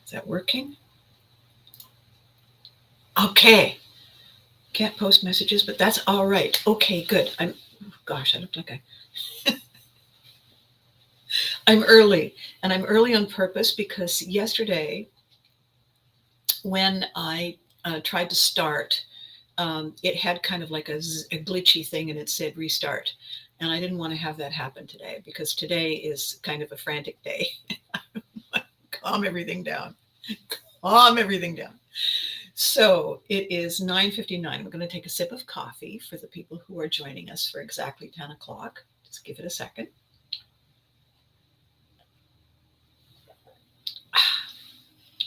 Is that working? Okay. Can't post messages, but that's all right. Okay, good. Gosh, I look like I'm early. And I'm early on purpose because yesterday, when I tried to start, it had kind of like a glitchy thing and it said restart. And I didn't want to have that happen today because today is kind of a frantic day. Calm everything down. Calm everything down. So it is 9:59. We're going to take a sip of coffee for the people who are joining us for exactly 10 o'clock. Just give it a second.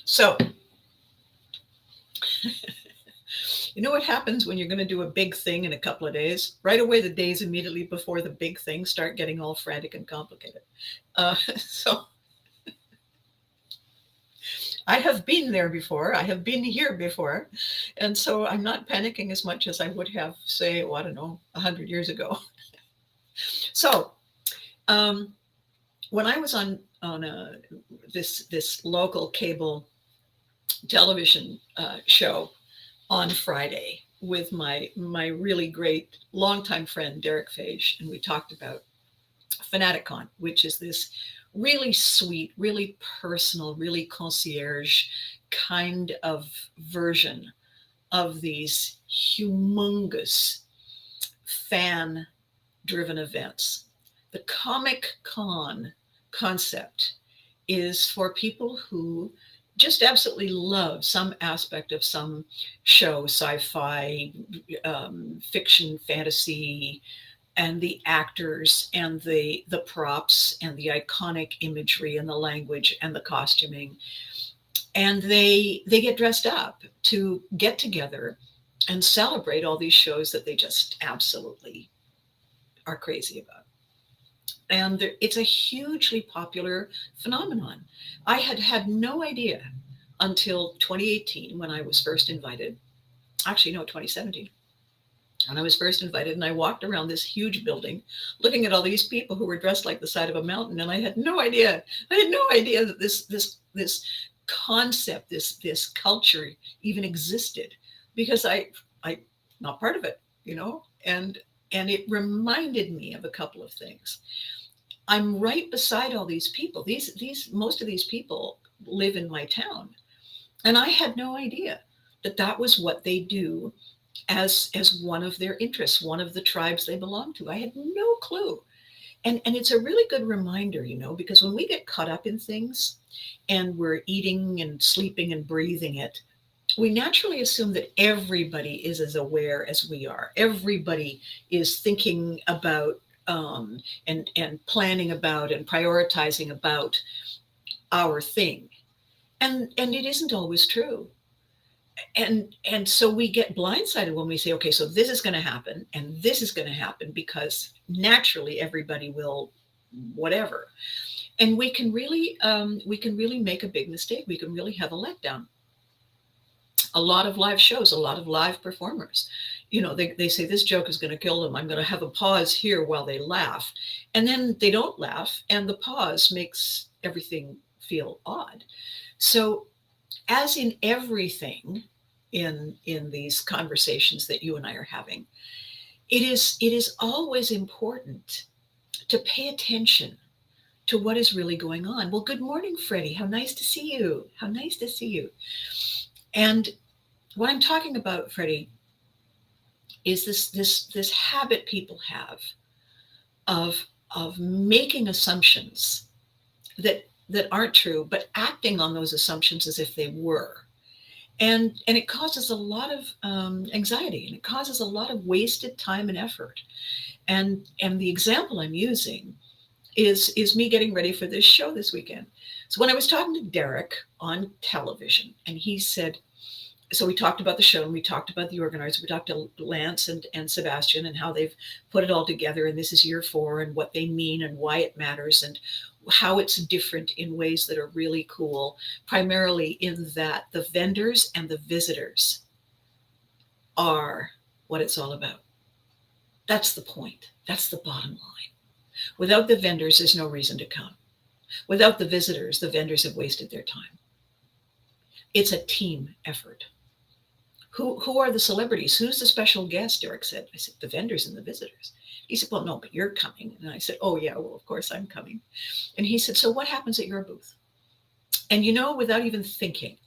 So, you know what happens when you're going to do a big thing in a couple of days? Right away, the days immediately before the big thing start getting all frantic and complicated. So I have been there before. I have been here before. And so I'm not panicking as much as I would have, say, I don't know, 100 years ago. So um, when I was on this local cable television show on Friday with my really great longtime friend Derek Fage, and we talked about Fanaticon, which is this really sweet, really personal, really concierge kind of version of these humongous fan driven events. The Comic Con concept is for people who just absolutely love some aspect of some show, sci-fi, fiction, fantasy, and the actors and the props and the iconic imagery and the language and the costuming, and they get dressed up to get together and celebrate all these shows that they just absolutely are crazy about. And it's a hugely popular phenomenon. I had had no idea until 2018 when I was first invited. Actually, no, 2017. And I was first invited, and I walked around this huge building looking at all these people who were dressed like the side of a mountain. And I had no idea. I had no idea that this concept, this culture even existed because I not part of it, you know, and it reminded me of a couple of things. I'm right beside all these people. These most of these people live in my town, and I had no idea that that was what they do as one of their interests, one of the tribes they belong to. I had no clue. And it's a really good reminder, you know, because when we get caught up in things and we're eating and sleeping and breathing it, we naturally assume that everybody is as aware as we are. Everybody is thinking about and planning about and prioritizing about our thing. And it isn't always true. And so we get blindsided when we say, okay, so this is going to happen and this is going to happen because naturally everybody will whatever. And we can really make a big mistake. We can really have a letdown. A lot of live shows, a lot of live performers, you know, they say this joke is going to kill them, I'm going to have a pause here while they laugh, and then they don't laugh and the pause makes everything feel odd. So as in everything in these conversations that you and I are having, it is always important to pay attention to what is really going on. Well, good morning, Freddie. How nice to see you. How nice to see you. And what I'm talking about, Freddie, is this habit people have of of making assumptions that aren't true, but acting on those assumptions as if they were. And it causes a lot of anxiety, and it causes a lot of wasted time and effort. And the example I'm using is me getting ready for this show this weekend. So when I was talking to Derek on television, and he said, so we talked about the show and we talked about the organizers. We talked to Lance and Sebastian and how they've put it all together. And this is year 4 and what they mean and why it matters and how it's different in ways that are really cool, primarily in that the vendors and the visitors are what it's all about. That's the point. That's the bottom line. Without the vendors, there's no reason to come. Without the visitors, the vendors have wasted their time. It's a team effort. Who are the celebrities? Who's the special guest? Derek said. I said, the vendors and the visitors. He said, well, no, but you're coming. And I said, oh, yeah, well, of course I'm coming. And he said, so what happens at your booth? And without even thinking,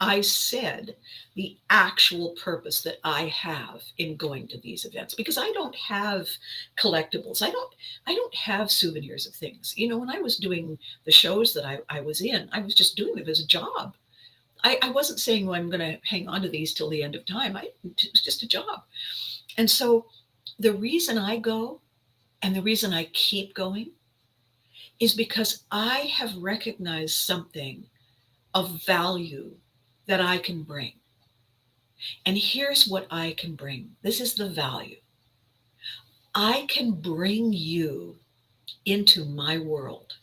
I said the actual purpose that I have in going to these events, because I don't have collectibles. I don't have souvenirs of things. When I was doing the shows that I was in, I was just doing it as a job. I wasn't saying, well, I'm going to hang on to these till the end of time. It was just a job. And so the reason I go and the reason I keep going is because I have recognized something of value that I can bring. And here's what I can bring. This is the value. I can bring you into my world.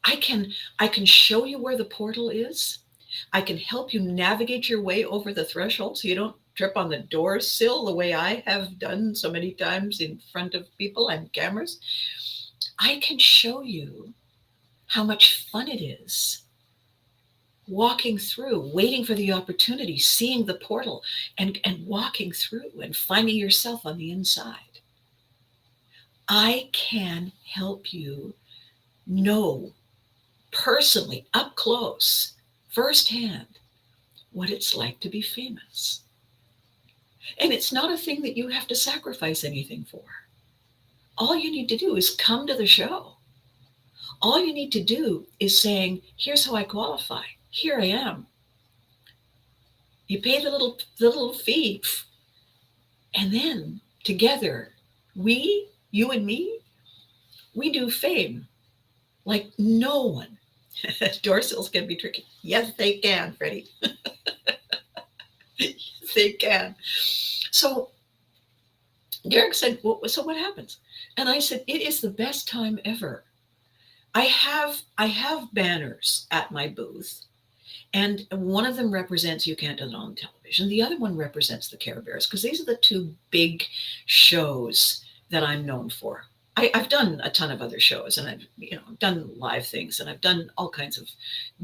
I can show you where the portal is. I can help you navigate your way over the threshold so you don't trip on the door sill the way I have done so many times in front of people and cameras. I can show you how much fun it is walking through, waiting for the opportunity, seeing the portal, and walking through and finding yourself on the inside. I can help you know personally, up close, firsthand, what it's like to be famous. And it's not a thing that you have to sacrifice anything for. All you need to do is come to the show. All you need to do is saying, here's how I qualify. Here I am. You pay the little fee. And then together, you and me, we do fame like no one. Door sills can be tricky. Yes, they can, Freddie. Yes, they can. So Derek said, well, so what happens? And I said, it is the best time ever. I have banners at my booth, and one of them represents You Can't Do It on Television. The other one represents the Care Bears, because these are the two big shows that I'm known for. I've done a ton of other shows, and I've done live things, and I've done all kinds of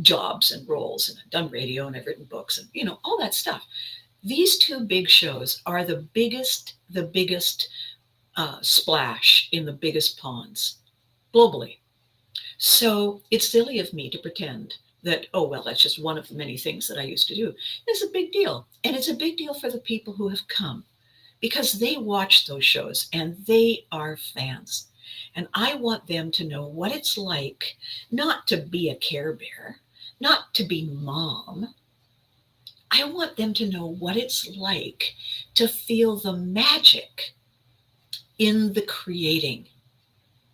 jobs and roles, and I've done radio, and I've written books, and all that stuff. These two big shows are the biggest splash in the biggest ponds globally. So it's silly of me to pretend that, oh, well, that's just one of the many things that I used to do. It's a big deal. And it's a big deal for the people who have come, because they watch those shows and they are fans. And I want them to know what it's like not to be a Care Bear, not to be mom. I want them to know what it's like to feel the magic in the creating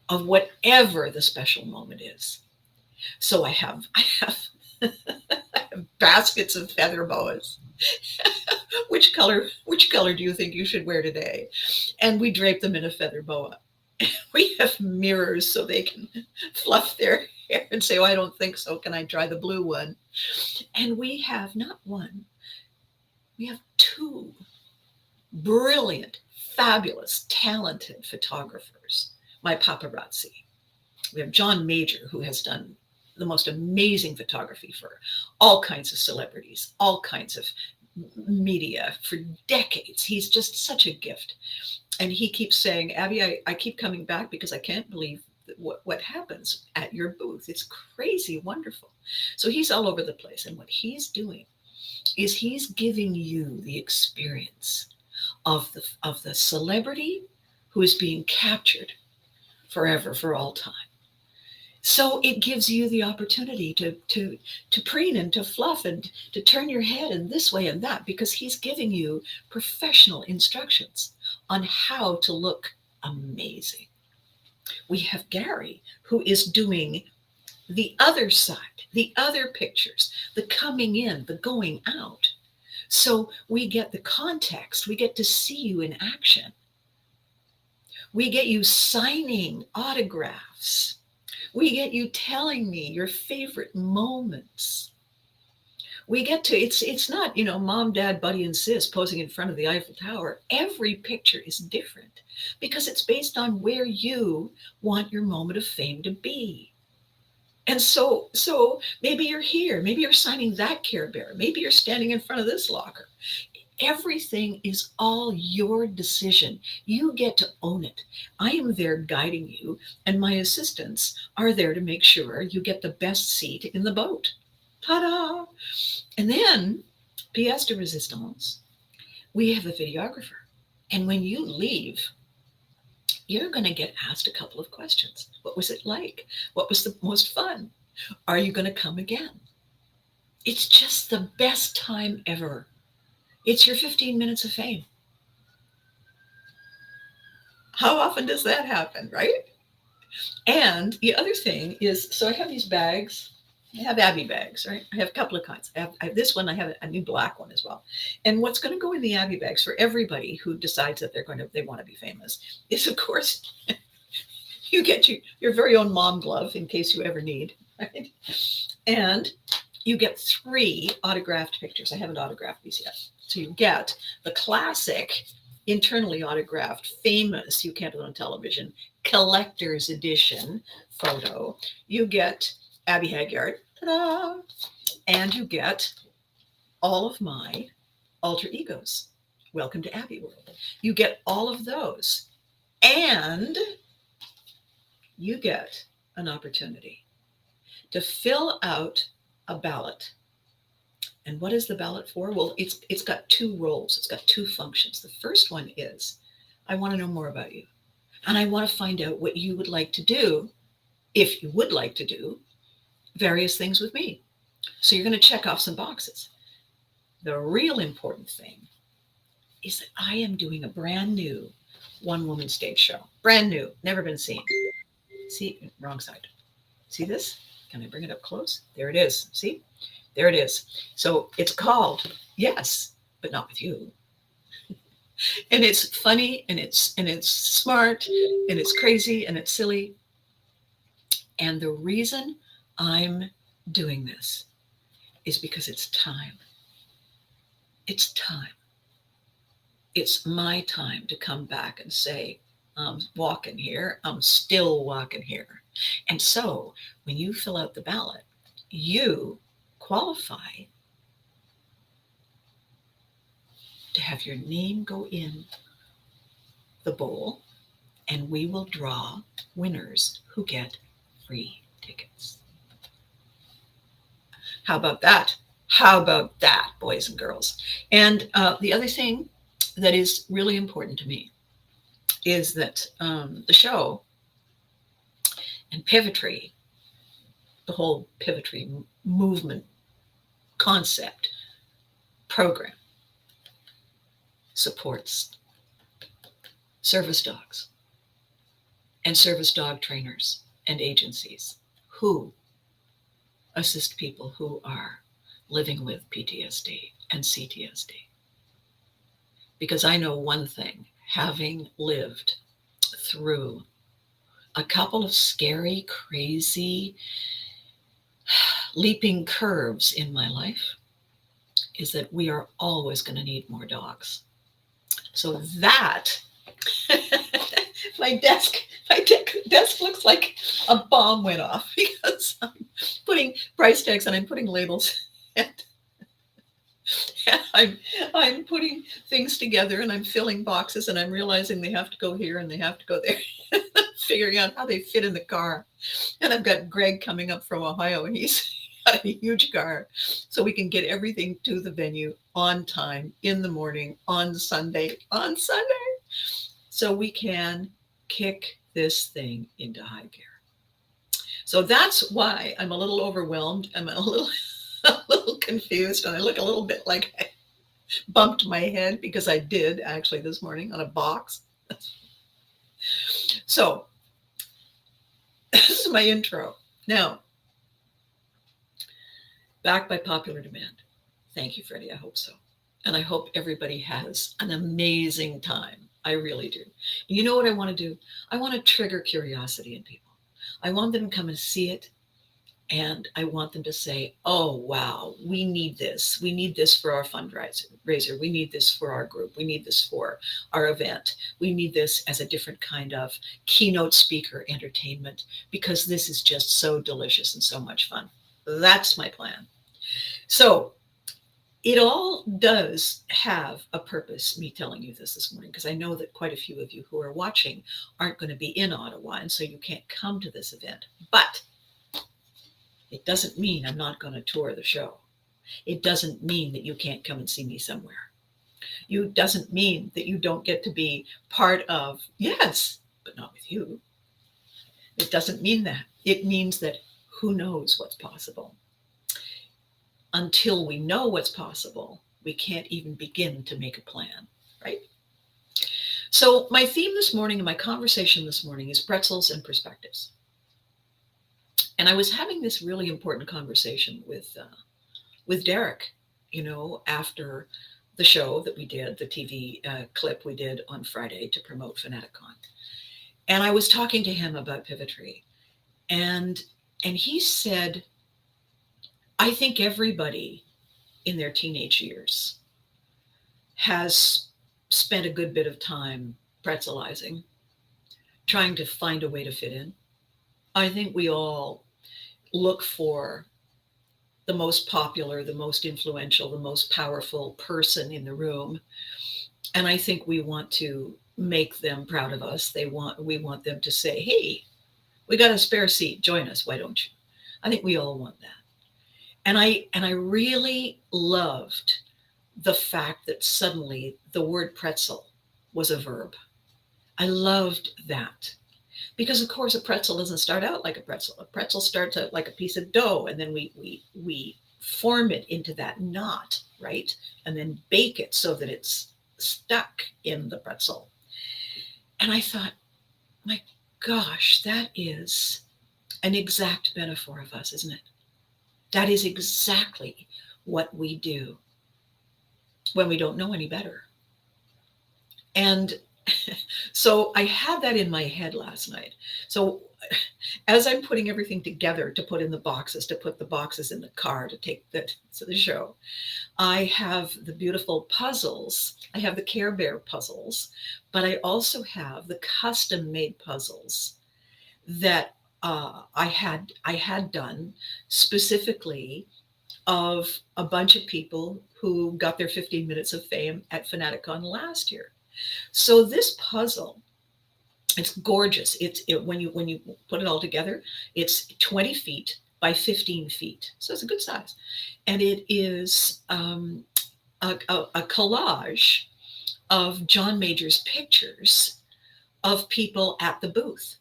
of whatever the special moment is. So I have baskets of feather boas. Which color do you think you should wear today? And we drape them in a feather boa. We have mirrors so they can fluff their hair and say, oh, I don't think so. Can I try the blue one? And we have not one, we have two brilliant, fabulous, talented photographers, my paparazzi. We have John Major, who has done the most amazing photography for all kinds of celebrities, all kinds of media for decades. He's just such a gift. And he keeps saying, Abby, I keep coming back because I can't believe what happens at your booth. It's crazy wonderful. So he's all over the place. And what he's doing is he's giving you the experience of the celebrity who is being captured forever, for all time. So it gives you the opportunity to preen and to fluff and to turn your head in this way and that, because he's giving you professional instructions on how to look amazing. We have Gary, who is doing the other side, the other pictures, the coming in, the going out. So we get the context. We get to see you in action. We get you signing autographs. We get you telling me your favorite moments. We get to, it's not, mom, dad, buddy, and sis posing in front of the Eiffel Tower. Every picture is different because it's based on where you want your moment of fame to be. And so maybe you're here, maybe you're signing that Care Bear, maybe you're standing in front of this locker. Everything is all your decision. You get to own it. I am there guiding you, and my assistants are there to make sure you get the best seat in the boat. Ta-da! And then, pièce de resistance, we have a videographer. And when you leave, you're going to get asked a couple of questions. What was it like? What was the most fun? Are you going to come again? It's just the best time ever. It's your 15 minutes of fame. How often does that happen, right? And the other thing is, so I have these bags. I have Abby bags, right? I have a couple of kinds. I have this one. I have a new black one as well. And what's going to go in the Abby bags for everybody who decides that they want to be famous is, of course, you get your very own mom glove in case you ever need, right? And you get 3 autographed pictures. I haven't autographed these yet. So you get the classic, internally autographed, famous, you can't do it on television, collector's edition photo. You get Abby Hagyard, ta-da! And you get all of my alter egos. Welcome to Abby World. You get all of those. And you get an opportunity to fill out a ballot. And what is the ballot for? Well, it's got 2 roles. It's got 2 functions. The first one is, I want to know more about you. And I want to find out what you would like to do, if you would like to do various things with me. So you're going to check off some boxes. The real important thing is that I am doing a brand new one-woman stage show. Brand new, never been seen. See, wrong side. See this? Can I bring it up close? There it is. See? There it is. So it's called Yes, But Not With You. And it's funny, and it's smart, and it's crazy, and it's silly. And the reason I'm doing this is because it's time. It's time. It's my time to come back and say, I'm walking here. I'm still walking here. And so when you fill out the ballot, you qualify to have your name go in the bowl, and we will draw winners who get free tickets. How about that? How about that, boys and girls? And the other thing that is really important to me is that the show and pivotry, the whole pivotry movement concept program, supports service dogs and service dog trainers and agencies who assist people who are living with PTSD and CTSD. Because I know one thing, having lived through a couple of scary, crazy, leaping curves in my life, is that we are always going to need more dogs. So that, my desk looks like a bomb went off because I'm putting price tags and I'm putting labels and I'm putting things together and I'm filling boxes and I'm realizing they have to go here and they have to go there. Figuring out how they fit in the car. And I've got Greg coming up from Ohio and he's got a huge car so we can get everything to the venue on time in the morning on Sunday, so we can kick this thing into high gear. So that's why I'm a little overwhelmed. I'm a little confused, and I look a little bit like I bumped my head because I did actually this morning on a box. So this is my intro. Now, back by popular demand. Thank you, Freddie. I hope so. And I hope everybody has an amazing time. I really do. And you know what I want to do? I want to trigger curiosity in people. I want them to come and see it And I want them to say, oh, wow, we need this. We need this for our fundraiser. We need this for our group. We need this for our event. We need this as a different kind of keynote speaker entertainment because this is just so delicious and so much fun. That's my plan. So it all does have a purpose, me telling you this morning, because I know that quite a few of you who are watching aren't going to be in Ottawa, and so you can't come to this event. But it doesn't mean I'm not going to tour the show. It doesn't mean that you can't come and see me somewhere. It doesn't mean that you don't get to be part of, yes, but not with you. It doesn't mean that. It means that who knows what's possible. Until we know what's possible, we can't even begin to make a plan, right? So my theme this morning and my conversation this morning is pretzels and perspectives. And I was having this really important conversation with Derek, after the show that we did, the TV clip we did on Friday to promote Fanaticon. And I was talking to him about Pivotry. And he said, I think everybody in their teenage years has spent a good bit of time pretzelizing, trying to find a way to fit in. I think we all look for the most popular, the most influential, the most powerful person in the room. And I think we want to make them proud of us. We want them to say, hey, we got a spare seat. Join us. Why don't you? I think we all want that. And I really loved the fact that suddenly the word pretzel was a verb. I loved that. Because of course a pretzel doesn't start out like a pretzel. A pretzel starts out like a piece of dough, and then we form it into that knot, right? And then bake it so that it's stuck in the pretzel. And I thought, my gosh, that is an exact metaphor of us, isn't it? That is exactly what we do when we don't know any better. And so I had that in my head last night. So as I'm putting everything together to put in the boxes, to put the boxes in the car to take to the show, I have the beautiful puzzles. I have the Care Bear puzzles, but I also have the custom made puzzles that I had done specifically of a bunch of people who got their 15 minutes of fame at Fanaticon last year. So this puzzle, it's gorgeous. When you put it all together, it's 20 feet by 15 feet. So it's a good size. And it is a collage of John Major's pictures of people at the booth,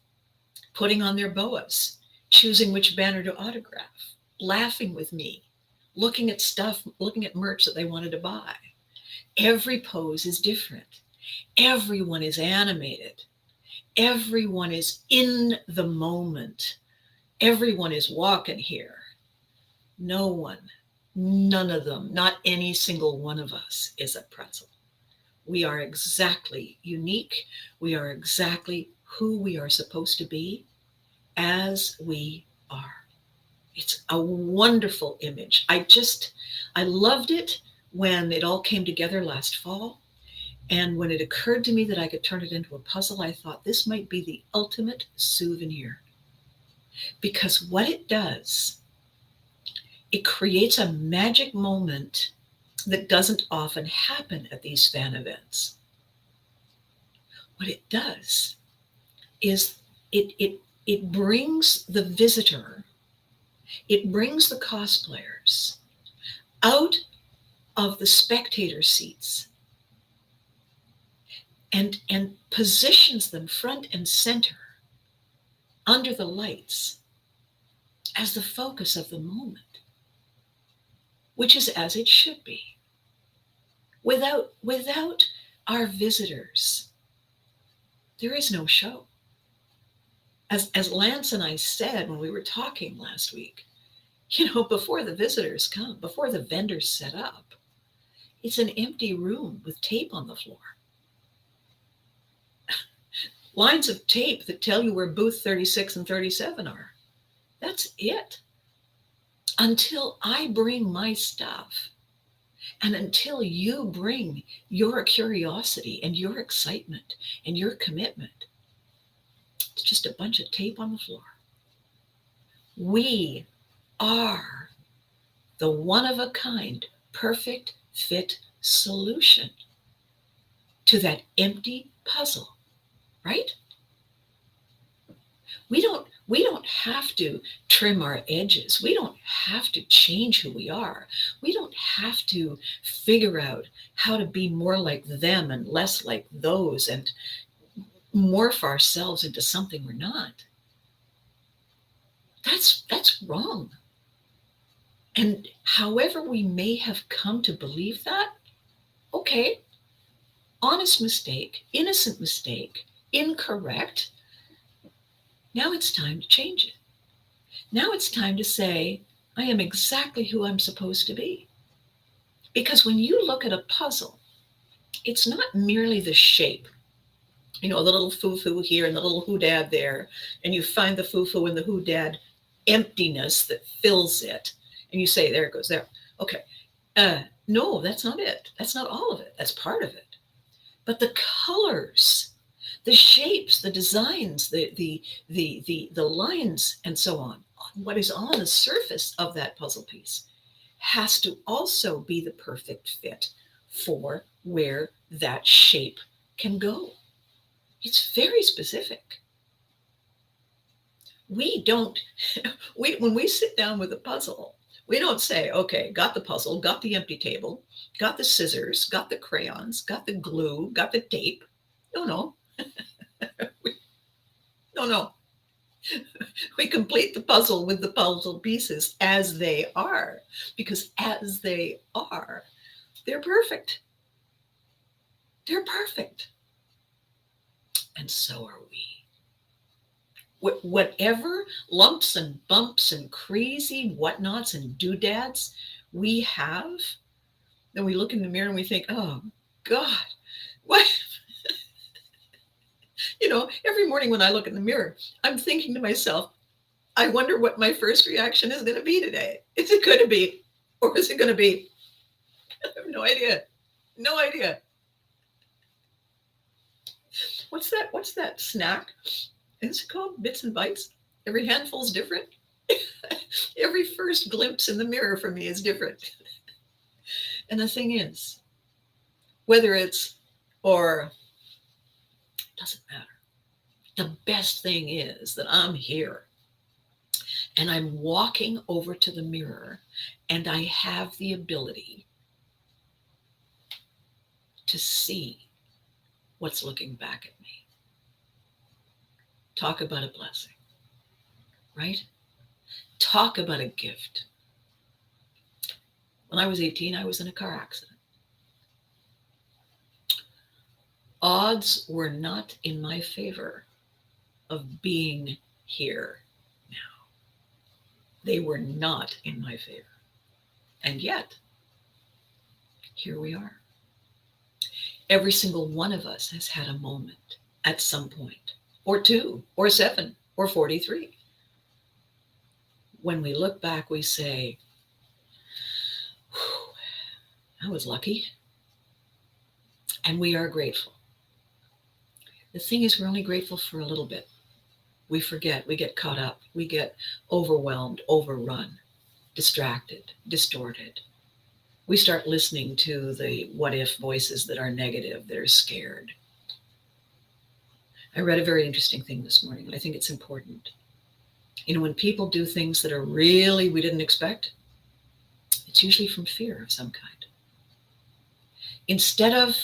putting on their boas, choosing which banner to autograph, laughing with me, looking at stuff, looking at merch that they wanted to buy. Every pose is different. Everyone is animated. Everyone is in the moment. Everyone is walking here. No one, none of them, not any single one of us is a pretzel. We are exactly unique. We are exactly who we are supposed to be as we are. It's a wonderful image. I loved it when it all came together last fall. And when it occurred to me that I could turn it into a puzzle, I thought this might be the ultimate souvenir. Because what it does, it creates a magic moment that doesn't often happen at these fan events. What it does is it brings the visitor, it brings the cosplayers out of the spectator seats and positions them front and center under the lights as the focus of the moment, which is as it should be. Without our visitors, there is no show. As Lance and I said when we were talking last week, before the visitors come, before the vendors set up, it's an empty room with tape on the floor. Lines of tape that tell you where booth 36 and 37 are. That's it. until I bring my stuff, and until you bring your curiosity and your excitement and your commitment, it's just a bunch of tape on the floor. We are the one of a kind, perfect fit solution to that empty puzzle, right? We don't have to trim our edges. We don't have to change who we are. We don't have to figure out how to be more like them and less like those and morph ourselves into something we're not. That's wrong. And however we may have come to believe that, okay, honest mistake, innocent mistake, incorrect. Now it's time to change it. Now it's time to say, I am exactly who I'm supposed to be. Because when you look at a puzzle, it's not merely the shape, the little foo-foo here and the little hoodad there, and you find the foo-foo and the hoodad emptiness that fills it, and you say, there it goes there. Okay. No, that's not it. That's not all of it. That's part of it. But the colors, the shapes, the designs, the lines, and so on, what is on the surface of that puzzle piece has to also be the perfect fit for where that shape can go. It's very specific. When we sit down with a puzzle, we don't say, okay, got the puzzle, got the empty table, got the scissors, got the crayons, got the glue, got the tape. No. No. We complete the puzzle with the puzzle pieces as they are, because as they are, they're perfect. They're perfect. And so are we. Whatever lumps and bumps and crazy whatnots and doodads we have, then we look in the mirror and we think, oh, God, what? Every morning when I look in the mirror, I'm thinking to myself, I wonder what my first reaction is going to be today. Is it going to be, or is it going to be? I have no idea. No idea. What's that snack? Is it called Bits and Bites? Every handful's different. Every first glimpse in the mirror for me is different. And the thing is, whether it's or, doesn't matter. The best thing is that I'm here and I'm walking over to the mirror and I have the ability to see what's looking back at me. Talk about a blessing, right? Talk about a gift. When I was 18, I was in a car accident. Odds were not in my favor of being here now. They were not in my favor. And yet, here we are. Every single one of us has had a moment at some point, or 2, or 7, or 43. When we look back, we say, I was lucky. And we are grateful. The thing is, we're only grateful for a little bit. We forget, we get caught up, we get overwhelmed, overrun, distracted, distorted. We start listening to the what if voices that are negative, that are scared. I read a very interesting thing this morning, and I think it's important. When people do things that are really we didn't expect, it's usually from fear of some kind. Instead of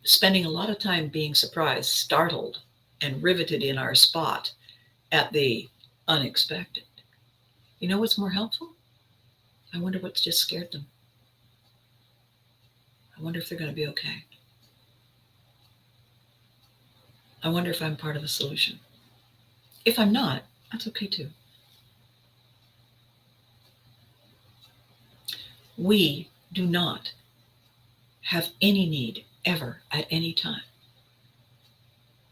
spending a lot of time being surprised, startled, and riveted in our spot at the unexpected, you know what's more helpful? I wonder what's just scared them. I wonder if they're going to be okay. I wonder if I'm part of the solution. If I'm not, that's okay too. We do not have any need ever at any time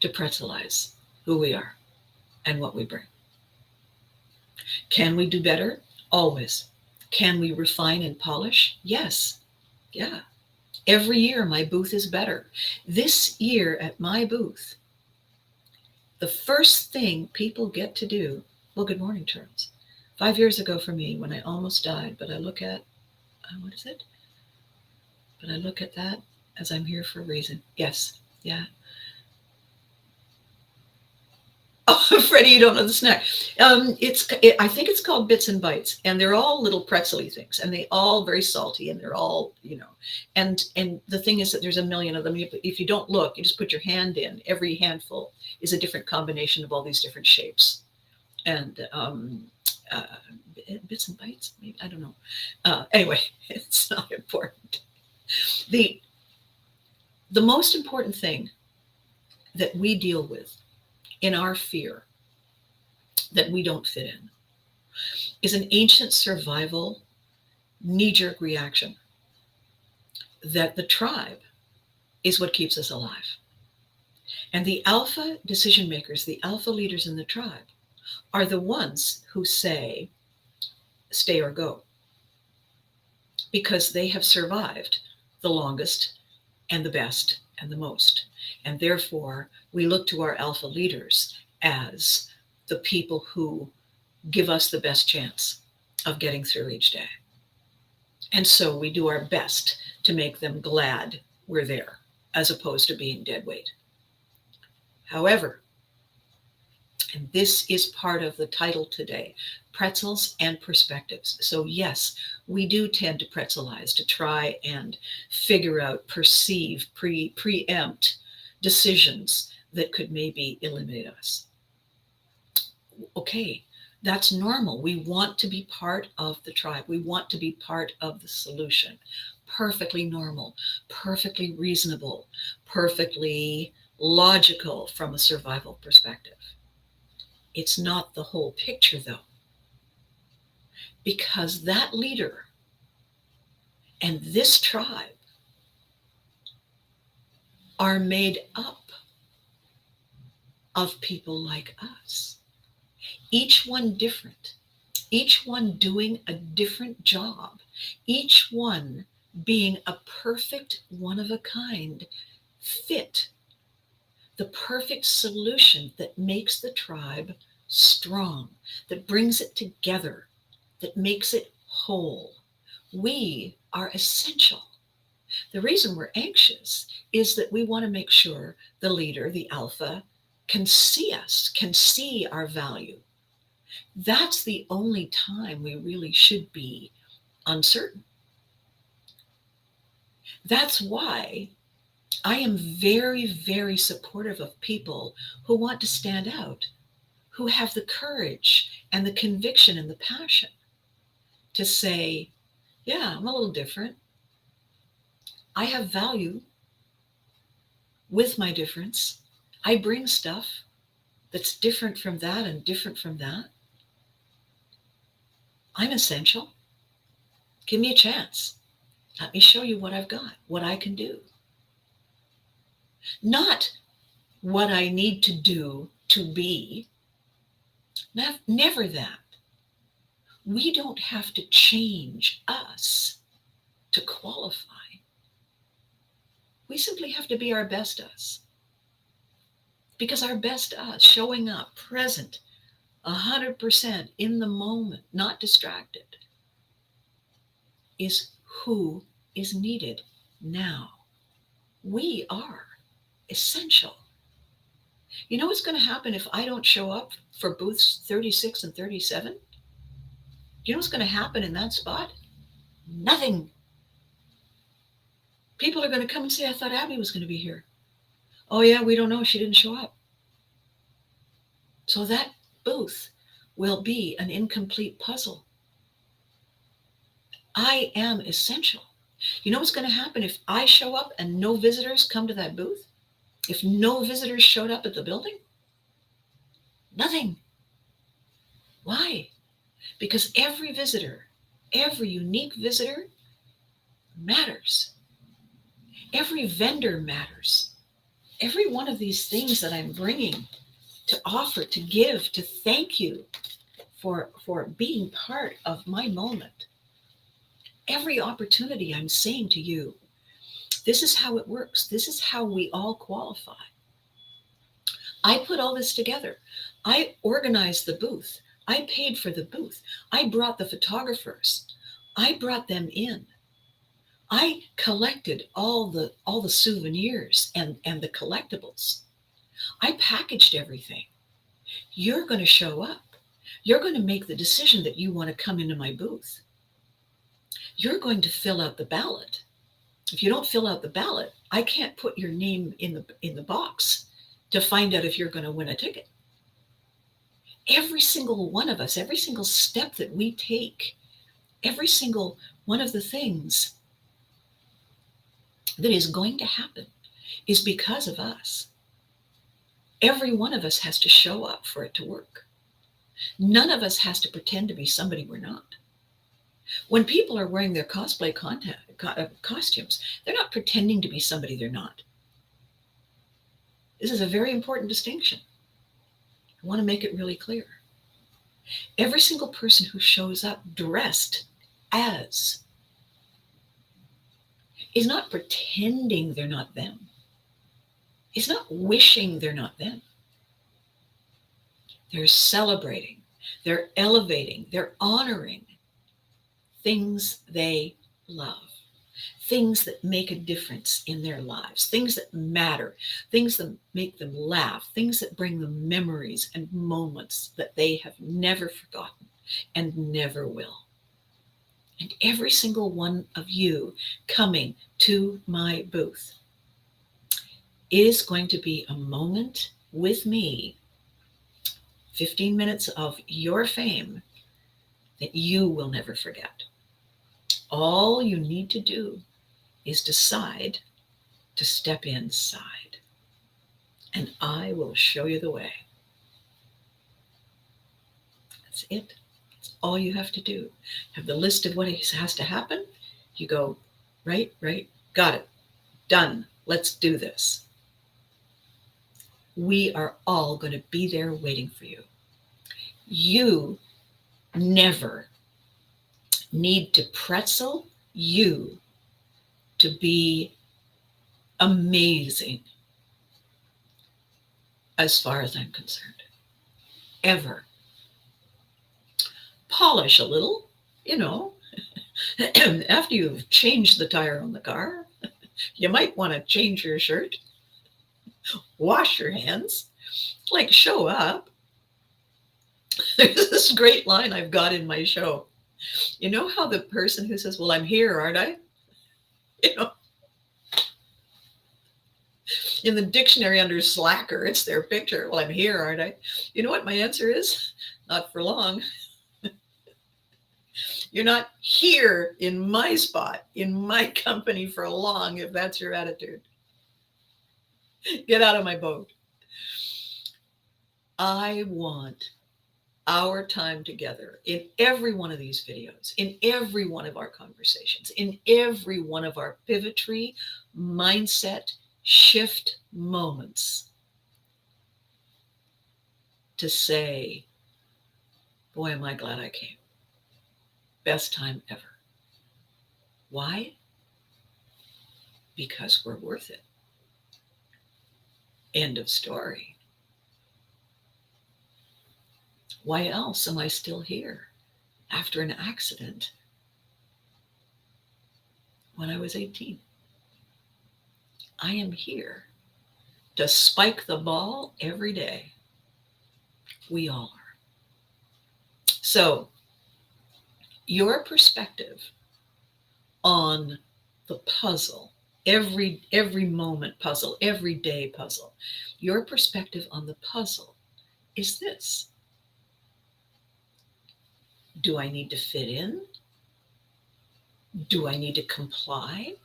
to pretzelize who we are and what we bring. Can we do better? Always. Can we refine and polish? Yes. Yeah. Every year my booth is better. This year at my booth, the first thing people get to do, well, good morning, Charles. 5 years ago for me, when I almost died, but I look at, what is it? But I look at that as I'm here for a reason. Yes. Yeah. Oh, Freddie, you don't know the snack. I think it's called Bits and Bites, and they're all little pretzely things, and they all very salty, and they're all, and the thing is that there's a million of them. If you don't look, you just put your hand in. Every handful is a different combination of all these different shapes, and uh, Bits and Bites. Maybe I don't know. Anyway, it's not important. The the most important thing that we deal with in our fear that we don't fit in is an ancient survival knee-jerk reaction that the tribe is what keeps us alive. And the alpha decision makers, the alpha leaders in the tribe, are the ones who say, stay or go, because they have survived the longest and the best and the most. And therefore, we look to our alpha leaders as the people who give us the best chance of getting through each day. And so we do our best to make them glad we're there, as opposed to being dead weight. However, and this is part of the title today, Pretzels and Perspectives. So yes, we do tend to pretzelize, to try and figure out, perceive, preempt decisions that could maybe eliminate us. Okay, that's normal. We want to be part of the tribe. We want to be part of the solution. Perfectly normal, perfectly reasonable, perfectly logical from a survival perspective. It's not the whole picture, though, because that leader and this tribe are made up of people like us, each one different, each one doing a different job, each one being a perfect one of a kind fit, the perfect solution that makes the tribe strong, that brings it together, that makes it whole. We are essential. The reason we're anxious is that we want to make sure the leader, the alpha, can see us, can see our value. That's the only time we really should be uncertain. That's why I am very, very supportive of people who want to stand out, who have the courage and the conviction and the passion to say, yeah, I'm a little different. I have value with my difference. I bring stuff that's different from that and different from that. I'm essential. Give me a chance. Let me show you what I've got, what I can do. Not what I need to do to be. Never that. We don't have to change us to qualify. We simply have to be our best us. Because our best us, showing up, present, 100% in the moment, not distracted, is who is needed now. We are essential. You know what's going to happen if I don't show up for booths 36 and 37? Do you know what's going to happen in that spot? Nothing. People are going to come and say, I thought Abby was going to be here. Oh yeah, we don't know. She didn't show up. So that booth will be an incomplete puzzle. I am essential. You know what's going to happen if I show up and no visitors come to that booth? If no visitors showed up at the building? Nothing. Why? Because every visitor, every unique visitor matters. Every vendor matters. Every one of these things that I'm bringing to offer, to give, to thank you for being part of my moment Every opportunity, I'm saying to you, this is how it works. This is how we all qualify. I put all this together. I organized the booth. I paid for the booth. I brought the photographers. I brought them in. I collected all the souvenirs and the collectibles. I packaged everything. You're going to show up. You're going to make the decision that you want to come into my booth. You're going to fill out the ballot. If you don't fill out the ballot, I can't put your name in the box to find out if you're going to win a ticket. Every single one of us, every single step that we take, every single one of the things that is going to happen is because of us. Every one of us has to show up for it to work. None of us has to pretend to be somebody we're not. When people are wearing their cosplay costumes, they're not pretending to be somebody they're not. This is a very important distinction. I want to make it really clear. Every single person who shows up dressed as is not pretending they're not them. Is not wishing they're not them. They're celebrating, they're elevating, they're honoring things they love, things that make a difference in their lives, things that matter, things that make them laugh, things that bring them memories and moments that they have never forgotten and never will. And every single one of you coming to my booth is going to be a moment with me, 15 minutes of your fame that you will never forget. All you need to do is decide to step inside, and I will show you the way. That's it. That's all you have to do. Have the list of what has to happen. You go, right, got it, done. Let's do this. We are all going to be there waiting for you. You never need to pretzel you to be amazing as far as I'm concerned. Ever. Polish a little, after you've changed the tire on the car, you might want to change your shirt, wash your hands, like show up. There's this great line I've got in my show. You know how the person who says, well, I'm here, aren't I? In the dictionary under slacker, it's their picture. Well, I'm here, aren't I? You know what my answer is? Not for long. You're not here in my spot, in my company for long, if that's your attitude. Get out of my boat. I want our time together in every one of these videos, in every one of our conversations, in every one of our pivotry, mindset, shift moments to say, boy, am I glad I came. Best time ever. Why? Because we're worth it. End of story. Why else am I still here after an accident when I was 18? I am here to spike the ball every day. We all are. So, your perspective on the puzzle, every moment puzzle, everyday puzzle, your perspective on the puzzle is this. Do I need to fit in? Do I need to comply?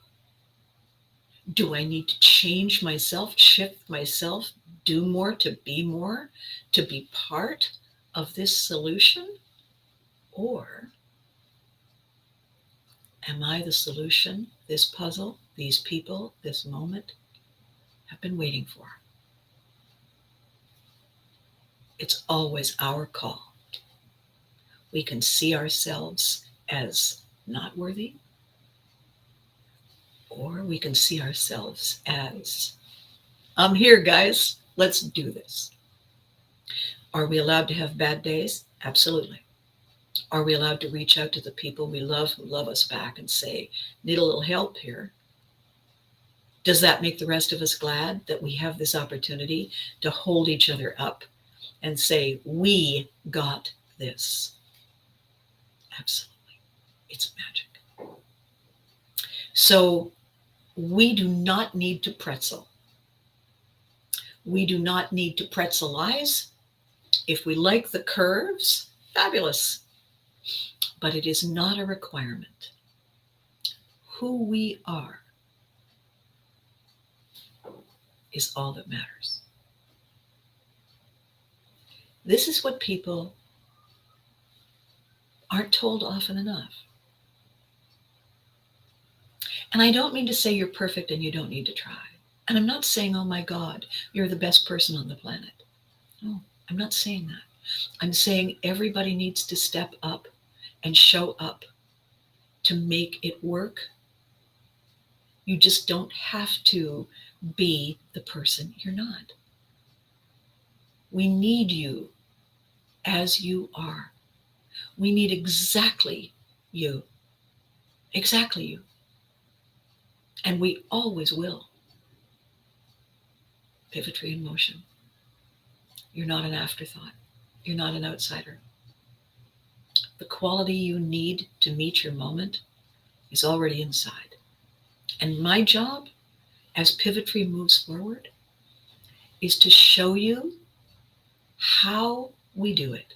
Do I need to change myself, shift myself, do more, to be part of this solution? Or am I the solution this puzzle, these people, this moment have been waiting for? It's always our call. We can see ourselves as not worthy. Or we can see ourselves as, I'm here, guys. Let's do this. Are we allowed to have bad days? Absolutely. Are we allowed to reach out to the people we love who love us back and say, need a little help here? Does that make the rest of us glad that we have this opportunity to hold each other up and say, we got this? Absolutely. It's magic. So we do not need to pretzel. We do not need to pretzelize. If we like the curves, fabulous. But it is not a requirement. Who we are is all that matters. This is what people aren't told often enough. And I don't mean to say you're perfect and you don't need to try. And I'm not saying, oh my God, you're the best person on the planet. No, I'm not saying that. I'm saying everybody needs to step up and show up to make it work. You just don't have to be the person you're not. We need you as you are. We need exactly you. Exactly you. And we always will. Pivotry in motion. You're not an afterthought. You're not an outsider. The quality you need to meet your moment is already inside. And my job as Pivotry moves forward is to show you how we do it,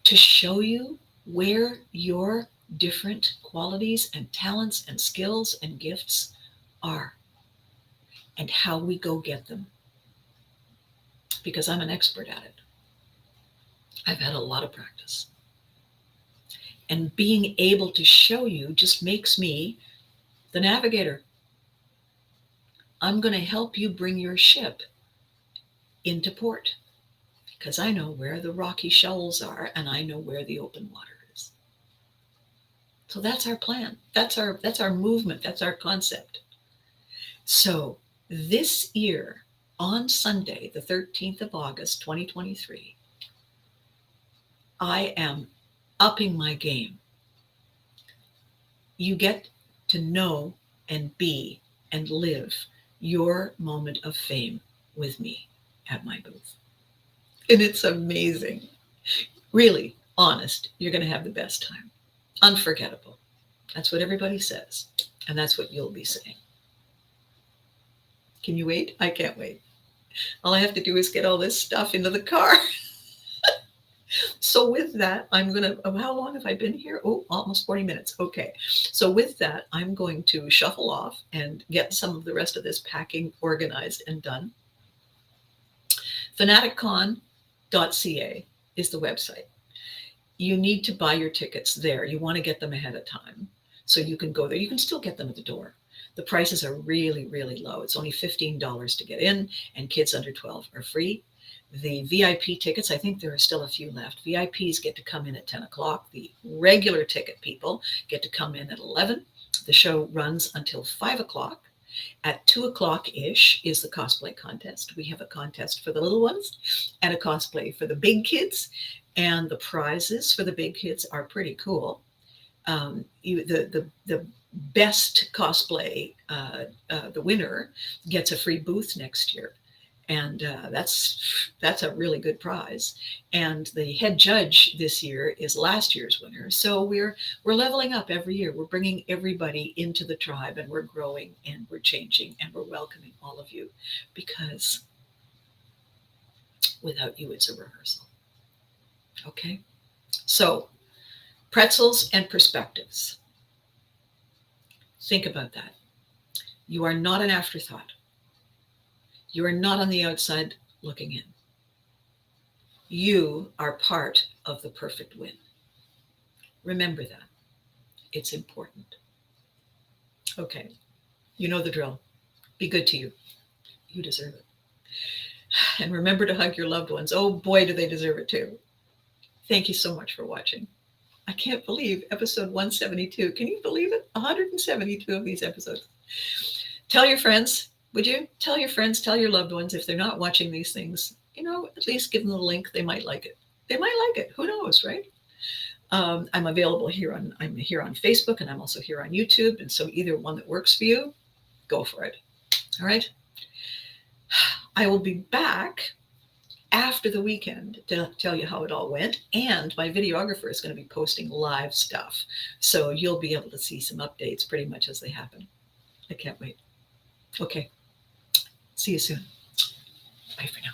to show you where your different qualities and talents and skills and gifts are and how we go get them. Because I'm an expert at it. I've had a lot of practice. And being able to show you just makes me the navigator. I'm going to help you bring your ship into port because I know where the rocky shoals are and I know where the open water is. So that's our plan. That's our movement. That's our concept. So this year, on Sunday, the 13th of August, 2023, I am upping my game. You get to know and be and live your moment of fame with me at my booth. And it's amazing. Really, honest, you're going to have the best time. Unforgettable. That's what everybody says. And that's what you'll be saying. Can you wait? I can't wait. All I have to do is get all this stuff into the car. So with that, I'm going to, how long have I been here? Oh, almost 40 minutes. Okay. So with that, I'm going to shuffle off and get some of the rest of this packing organized and done. Fanaticcon.ca is the website. You need to buy your tickets there. You want to get them ahead of time so you can go there. You can still get them at the door. The prices are really, really low. It's only $15 to get in, and kids under 12 are free. The VIP tickets, I think there are still a few left. VIPs get to come in at 10 o'clock. The regular ticket people get to come in at 11. The show runs until 5 o'clock. At 2 o'clock-ish is the cosplay contest. We have a contest for the little ones and a cosplay for the big kids. And the prizes for the big kids are pretty cool. The best cosplay, the winner, gets a free booth next year. And that's a really good prize. And the head judge this year is last year's winner. So we're leveling up every year. We're bringing everybody into the tribe, and we're growing, and we're changing, and we're welcoming all of you, because without you, it's a rehearsal. Okay? So, pretzels and perspectives. Think about that. You are not an afterthought. You are not on the outside looking in. You are part of the perfect win. Remember that. It's important. Okay. You know the drill. Be good to you. You deserve it. And remember to hug your loved ones. Oh boy, do they deserve it too. Thank you so much for watching. I can't believe episode 172. Can you believe it? 172 of these episodes. Tell your friends, would you? Tell your friends, tell your loved ones if they're not watching these things, at least give them the link. They might like it. They might like it. Who knows, right? I'm available I'm here on Facebook, and I'm also here on YouTube. And so either one that works for you, go for it. All right. I will be back after the weekend to tell you how it all went. And my videographer is going to be posting live stuff. So you'll be able to see some updates pretty much as they happen. I can't wait. Okay. See you soon. Bye for now.